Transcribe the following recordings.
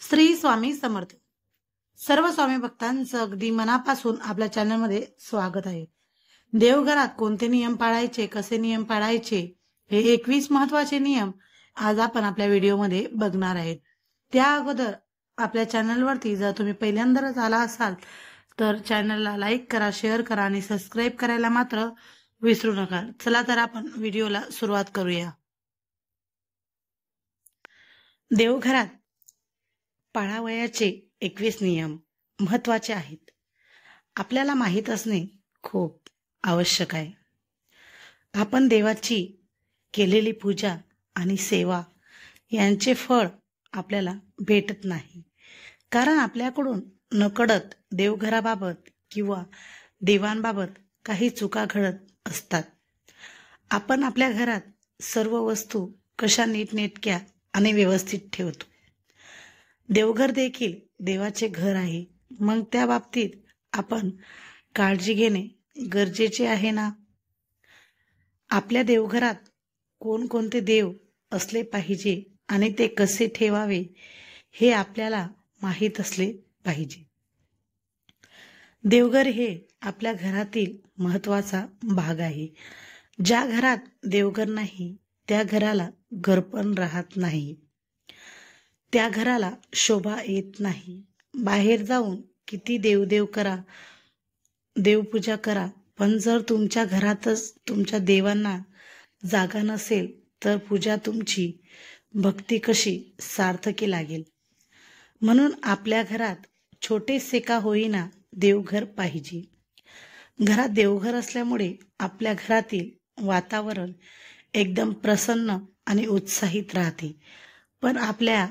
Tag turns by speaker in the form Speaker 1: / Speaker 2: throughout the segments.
Speaker 1: श्री स्वामी समर्थ. सर्व स्वामी भक्तांचं अगदी मनापासून आपल्या चॅनलमध्ये स्वागत आहे. देवघरात कोणते नियम पाळायचे, कसे नियम पाळायचे, हे 21 महत्वाचे नियम आज आपण आपल्या व्हिडिओमध्ये बघणार आहेत. त्या अगोदर आपल्या चॅनलवरती जर तुम्ही पहिल्यांदाच आला असाल तर चॅनलला लाईक करा, शेअर करा आणि सबस्क्राईब करायला मात्र विसरू नका. चला तर आपण व्हिडिओला सुरुवात करूया. देवघरात पाळावयाचे 21 नियम महत्वाचे आहेत. आपल्याला माहीत असणे खूप आवश्यक आहे. आपण देवाची केलेली पूजा आणि सेवा यांचे फळ आपल्याला भेटत नाही, कारण आपल्याकडून नकळत देवघराबाबत किंवा देवांबाबत काही चुका घडत असतात. आपण आपल्या घरात सर्व वस्तू कशा नीटनेटक्या आणि व्यवस्थित ठेवतो. देवघर देखील देवाचे घर आहे, मग त्या बाबतीत आपण काळजी घेणे गरजेचे आहे ना. आपल्या देवघरात कोणकोणते देव असले पाहिजे आणि ते कसे ठेवावे हे आपल्याला माहीत असले पाहिजे. देवघर हे आपल्या घरातील महत्वाचा भाग आहे. ज्या घरात देवघर नाही त्या घराला घरपण राहत नाही, त्या घराला शोभा येत नाही. बाहेर जाऊन किती देवदेव करा, देवपूजा करा, पण जर तुमच्या घरातच तुमच्या देवांना जागा नसेल तर पूजा तुमची, भक्ती कशी सार्थकी लागेल. म्हणून आपल्या घरात छोटेसे का होईना देवघर पाहिजे. घरात देवघर असल्यामुळे आपल्या घरातील वातावरण एकदम प्रसन्न आणि उत्साहित राहते. पण आपल्या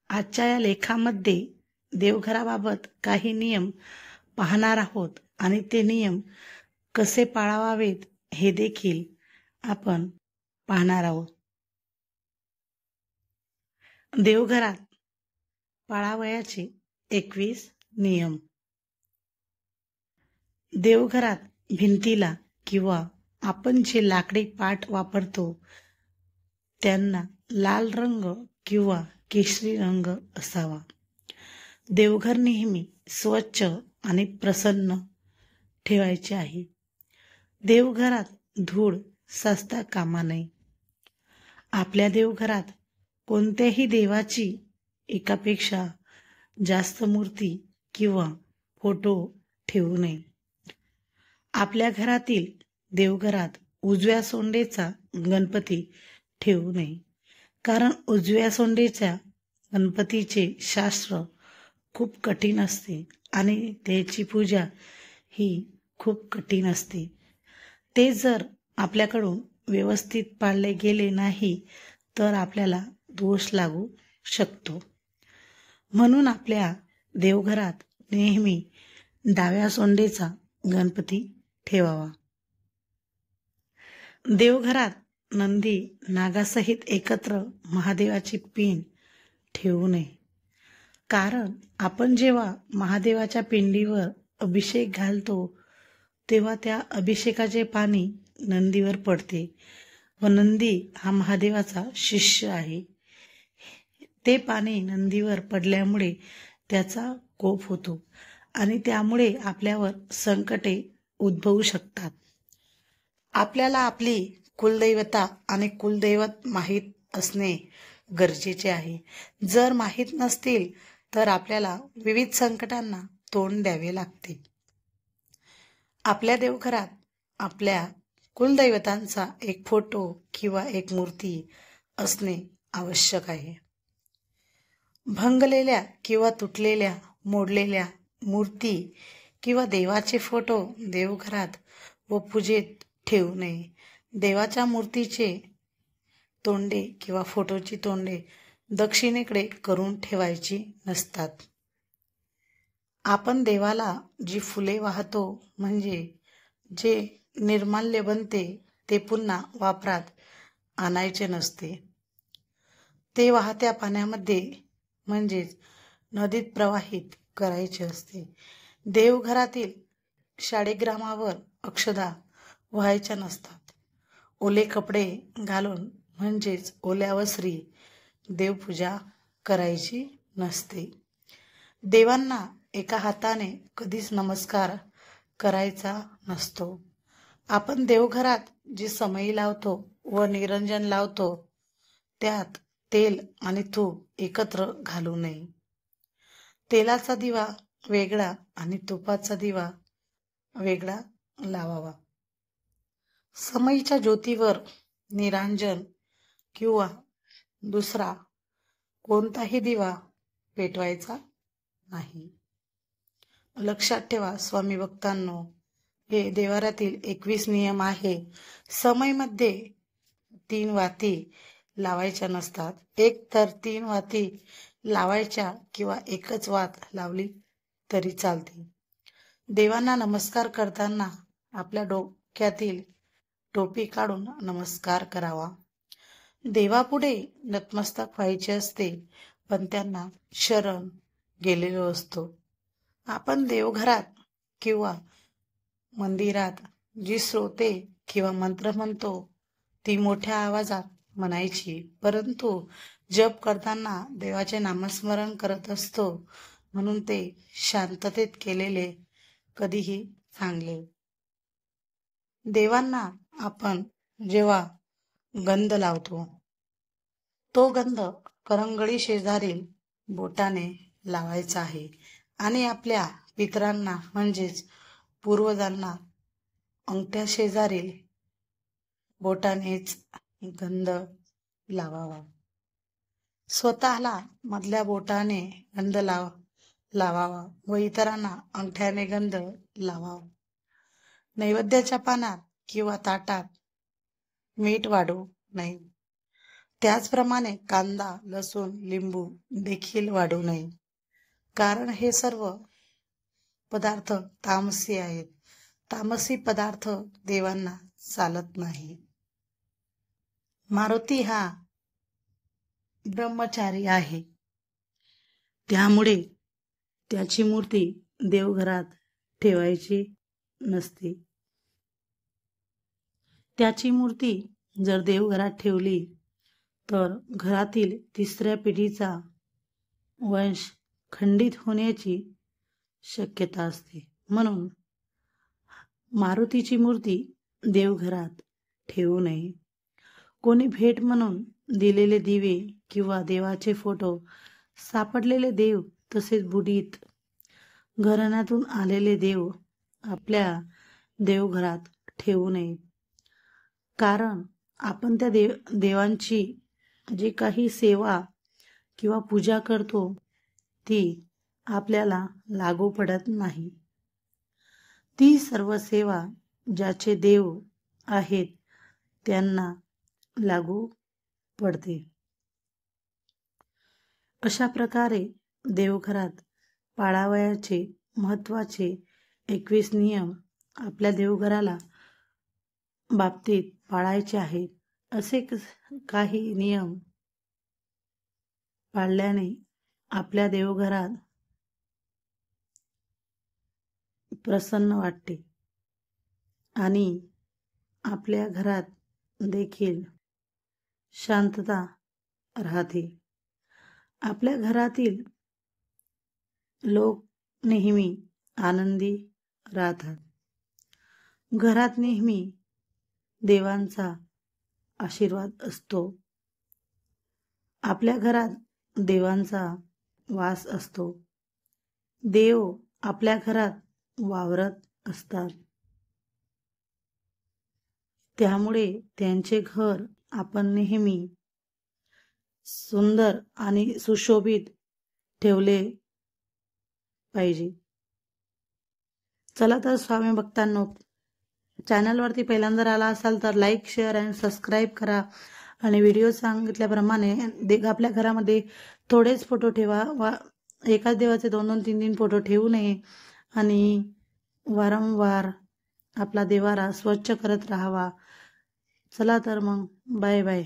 Speaker 1: आजच्या या लेखामध्ये देवघराबाबत काही नियम पाहणार आहोत आणि ते नियम कसे पाळावेत हे देखील आपण पाहणार आहोत. देवघरात पाळावयाचे 21 नियम. देवघरात भिंतीला किंवा आपण जे लाकडी पाट वापरतो त्यांना लाल रंग किंवा केशरी रंग असावा. देवघर नेहमी स्वच्छ आणि प्रसन्न ठेवायचे आहे. देवघरात धूळ साचता कामा नये. आपल्या देवघरात कोणत्याही देवाची एकापेक्षा जास्त मूर्ती किंवा फोटो ठेवू नये. आपल्या घरातील देवघरात उजव्या सोंडेचा गणपती ठेवू नये, कारण उजव्या सोंडेच्या गणपतीचे शास्त्र खूप कठीण असते आणि त्याची पूजा ही खूप कठीण असते. ते जर आपल्याकडून व्यवस्थित पाळले गेले नाही तर आपल्याला दोष लागू शकतो. म्हणून आपल्या देवघरात नेहमी डाव्या सोंडेचा गणपती ठेवावा. देवघरात नंदी नागासहित एकत्र महादेवाची पिंड ठेवू नये, कारण आपण जेव्हा महादेवाच्या पिंडीवर अभिषेक घालतो तेव्हा त्या अभिषेकाचे पाणी नंदीवर पडते व नंदी हा महादेवाचा शिष्य आहे. ते पाणी नंदीवर पडल्यामुळे त्याचा कोप होतो आणि त्यामुळे आपल्यावर संकटे उद्भवू शकतात. आपल्याला आपली कुलदैवता आणि कुलदैवत माहीत असणे गरजेचे आहे. जर माहीत नसतील तर आपल्याला विविध संकटांना तोंड द्यावे लागते. आपल्या देवघरात आपल्या कुलदैवतांचा एक फोटो किंवा एक मूर्ती असणे आवश्यक आहे. भंगलेल्या किंवा तुटलेल्या मोडलेल्या मूर्ती किंवा देवाचे फोटो देवघरात व पूजेत ठेवू नये. देवाच्या मूर्तीचे तोंडे किंवा फोटोची तोंडे दक्षिणेकडे करून ठेवायची नसतात. आपण देवाला जी फुले वाहतो म्हणजे जे निर्माल्य बनते ते पुन्हा वापरात आणायचे नसते. ते वाहत्या पाण्यामध्ये म्हणजेच नदीत प्रवाहित करायचे असते. देवघरातील शाळीग्रामावर अक्षदा व्हायच्या नसतात. ओले कपडे घालून म्हणजेच ओल्या वस्त्री देवपूजा करायची नसते. देवांना एका हाताने कधीच नमस्कार करायचा नसतो. आपण देवघरात जी समई लावतो व निरंजन लावतो त्यात तेल आणि तूप एकत्र घालू नये. तेलाचा दिवा वेगळा आणि तुपाचा दिवा वेगळा लावावा. समईच्या ज्योतीवर निरांजन किंवा दुसरा कोणताही दिवा पेटवायचा नाही. लक्षात ठेवा स्वामी भक्तांनो, हे देवाऱ्यातील 21 नियम आहे. समईमध्ये 3 वाती लावायच्या नसतात. एक तर 3 वाती लावायच्या किंवा एकच वात लावली तरी चालते. देवांना नमस्कार करताना आपल्या डोक्यातील टोपी काढून नमस्कार करावा. देवापुढे नतमस्तक व्हायचे असते, पण त्यांना शरण गेलेलो असतो. आपण देवघरात किंवा मंदिरात जी स्तोत्रे किंवा मंत्र म्हणतो ती मोठ्या आवाजात म्हणायची, परंतु जप करताना देवाचे नामस्मरण करत असतो, म्हणून ते शांततेत केलेले कधीही चांगले. देवांना आपण जेव्हा गंध लावतो तो गंध करंगळी शेजारील बोटाने लावायचा आहे आणि आपल्या पितरांना म्हणजेच पूर्वजांना अंगठ्या शेजारील बोटानेच गंध लावावा. स्वतःला मधल्या बोटाने गंध लावावा व इतरांना अंगठ्याने गंध लावावा. नैवेद्याच्या पानात किंवा ताटात मीठ वाढू नये. त्याचप्रमाणे कांदा, लसूण, लिंबू देखील वाढू नये, कारण हे सर्व पदार्थ तामसी आहेत. तामसी पदार्थ देवांना चालत नाही. मारुती हा ब्रह्मचारी आहे, त्यामुळे त्याची मूर्ती देवघरात ठेवायची नसते. त्याची मूर्ती जर देवघरात ठेवली तर घरातील 3ऱ्या पिढीचा वंश खंडित होण्याची शक्यता असते. म्हणून मारुतीची मूर्ती देवघरात ठेवू नये. कोणी भेट म्हणून दिलेले दिवे किंवा देवाचे फोटो, सापडलेले देव तसेच बुडीत घराण्यातून आलेले देव आपल्या देवघरात ठेवू नये. कारण आपण त्या देवांची जी काही सेवा किंवा पूजा करतो ती आपल्याला लागू पडत नाही. ती सर्व सेवा ज्याचे देव आहेत त्यांना लागू पडते. अशा प्रकारे देवघरात पाळावयाचे महत्त्वाचे 21 नियम आपल्या देवघराला बाबतीत पाळायचे आहेत. असे काही नियम पाळल्याने आपल्या देवघरात प्रसन्न वाटते आणि आपल्या घरात देखील शांतता राहते. आपल्या घरातील लोक नेहमी आनंदी राहतात. घरात नेहमी देवांचा आशीर्वाद असतो. आपल्या घरात देवांचा वास असतो. देव आपल्या घरात वावरत असतात. त्यामुळे त्यांचे घर आपण नेहमी सुंदर आणि सुशोभित ठेवले पाहिजे. चला तर स्वामी भक्तांनो, चॅनलवरती पहिल्यांदा आला असाल तर लाईक, शेअर आणि सबस्क्राईब करा आणि व्हिडिओ सांगितल्याप्रमाणे आपल्या घरामध्ये थोडेच फोटो ठेवा. एकाच देवाचे 2-2, 3-3 फोटो ठेवू नये आणि वारंवार आपला देवारा स्वच्छ करत राहावा. चला तर मग बाय बाय.